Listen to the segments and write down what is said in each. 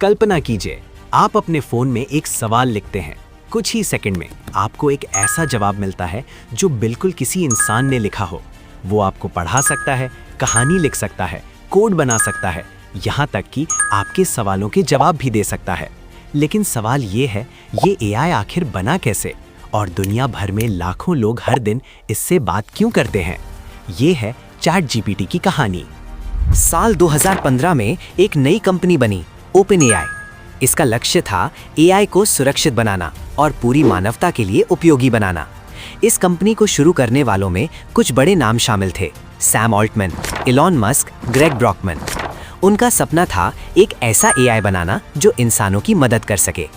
कल्पना कीजिए, आप अपने फोन में एक सवाल लिखते हैं। कुछ ही सेकंड में आपको एक ऐसा जवाब मिलता है जो बिल्कुल किसी इंसान ने लिखा हो। वो आपको पढ़ा सकता है, कहानी लिख सकता है, कोड बना सकता है, यहाँ तक कि आपके सवालों के जवाब भी दे सकता है। लेकिन सवाल ये है, ये एआई आखिर बना कैसे और दुनिया भर में लाखों लोग हर दिन इससे बात क्यों करते हैं? ये है चैट जीपीटी की कहानी। साल 2015 में एक नई कंपनी बनी, ओपन एआई। इसका लक्ष्य था एआई को सुरक्षित बनाना और पूरी मानवता के लिए उपयोगी बनाना। इस कंपनी को शुरू करने वालों में कुछ बड़े नाम शामिल थे: Sam Altman, Elon Musk, Greg Brockman. उनका सपना था एक ऐसा एआई बनाना जो इंसानों की मदद कर सके।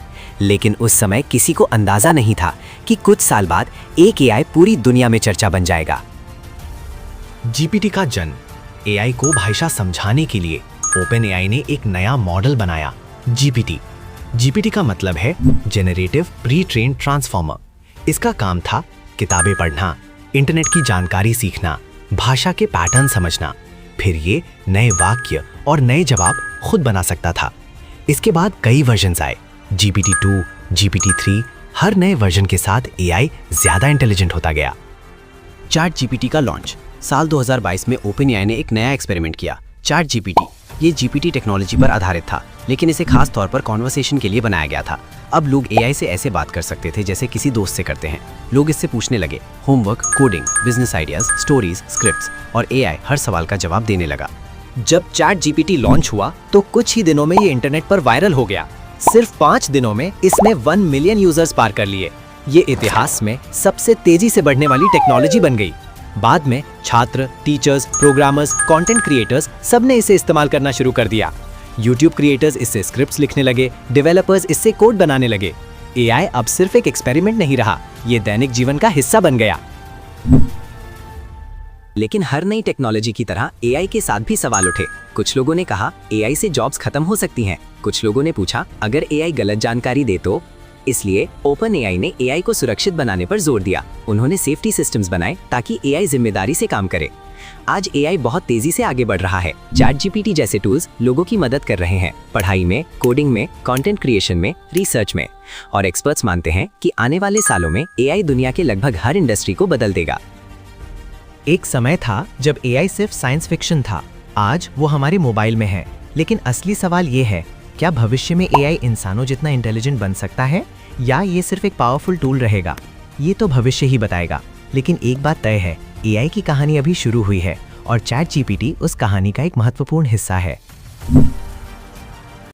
लेकिन उस समय किसी को अंदाजा नहीं था कि कुछ साल बाद एक एआई पूरी दुनिया में चर्चा बन जाएगा। जीपीटी का जन्म। एआई को भाषा समझाने के लिए ओपन एआई ने एक नया मॉडल बनाया, जीपीटी। जीपीटी का मतलब है जेनरेटिव प्री ट्रेन्ड ट्रांसफॉर्मर। इसका काम था किताबें पढ़ना, इंटरनेट की जानकारी सीखना, भाषा के पैटर्न समझना। फिर ये नए वाक्य और नए जवाब खुद बना सकता था। इसके बाद कई वर्जन्स आए, जीपीटी 2, जीपीटी 3। हर नए वर्जन के साथ एआई ज्यादा इंटेलिजेंट होता गया। चैट जीपीटी का लॉन्च। साल 2022 में ओपन एआई ने एक नया एक्सपेरिमेंट किया, चैट जीपीटी। ये जीपीटी टेक्नोलॉजी पर आधारित था, लेकिन इसे खास तौर पर कॉन्वर्सेशन के लिए बनाया गया था। अब लोग एआई से ऐसे बात कर सकते थे जैसे किसी दोस्त से करते हैं। लोग इससे पूछने लगे homework, coding, business ideas, stories, scripts, और एआई हर सवाल का जवाब देने लगा। जब चैट जीपीटी लॉन्च हुआ तो कुछ ही दिनों में ये इंटरनेट पर वायरल हो गया। सिर्फ 5 दिनों में इसने 1 मिलियन यूजर्स पार कर लिए। ये इतिहास में सबसे तेजी से बढ़ने वाली टेक्नोलॉजी बन गई। बाद में छात्र, टीचर्स, प्रोग्रामर्स, कंटेंट क्रिएटर्स सब ने इसे इस्तेमाल करना शुरू कर दिया। यूट्यूब क्रिएटर्स इससे स्क्रिप्ट्स लिखने लगे, डेवलपर्स इससे कोड बनाने लगे। एआई अब सिर्फ एक एक्सपेरिमेंट नहीं रहा, ये दैनिक जीवन का हिस्सा बन गया। लेकिन हर नई टेक्नोलॉजी की तरह एआई के साथ भी सवाल उठे। कुछ लोगों ने कहा एआई से जॉब्स खत्म हो सकती हैं। कुछ लोगों ने पूछा अगर एआई गलत जानकारी दे तो। इसलिए ओपन एआई ने एआई को सुरक्षित बनाने पर जोर दिया। उन्होंने सेफ्टी सिस्टम्स बनाए ताकि एआई जिम्मेदारी से काम करे। आज एआई बहुत तेजी से आगे बढ़ रहा है। चैट जीपीटी जैसे टूल्स लोगों की मदद कर रहे हैं, पढ़ाई में, कोडिंग में, कंटेंट क्रिएशन में, रिसर्च में। और एक्सपर्ट्स मानते हैं कि आने वाले सालों में एआई दुनिया के लगभग हर इंडस्ट्री को बदल देगा। एक समय था जब एआई सिर्फ साइंस फिक्शन था। आज वो हमारे मोबाइल में है। लेकिन असली सवाल ये है, क्या भविष्य में एआई इंसानों जितना इंटेलिजेंट बन सकता है या ये सिर्फ एक पावरफुल टूल रहेगा? ये तो भविष्य ही बताएगा। लेकिन एक बात तय है, एआई की कहानी अभी शुरू हुई है और चैट जीपीटी उस कहानी का एक महत्वपूर्ण हिस्सा है।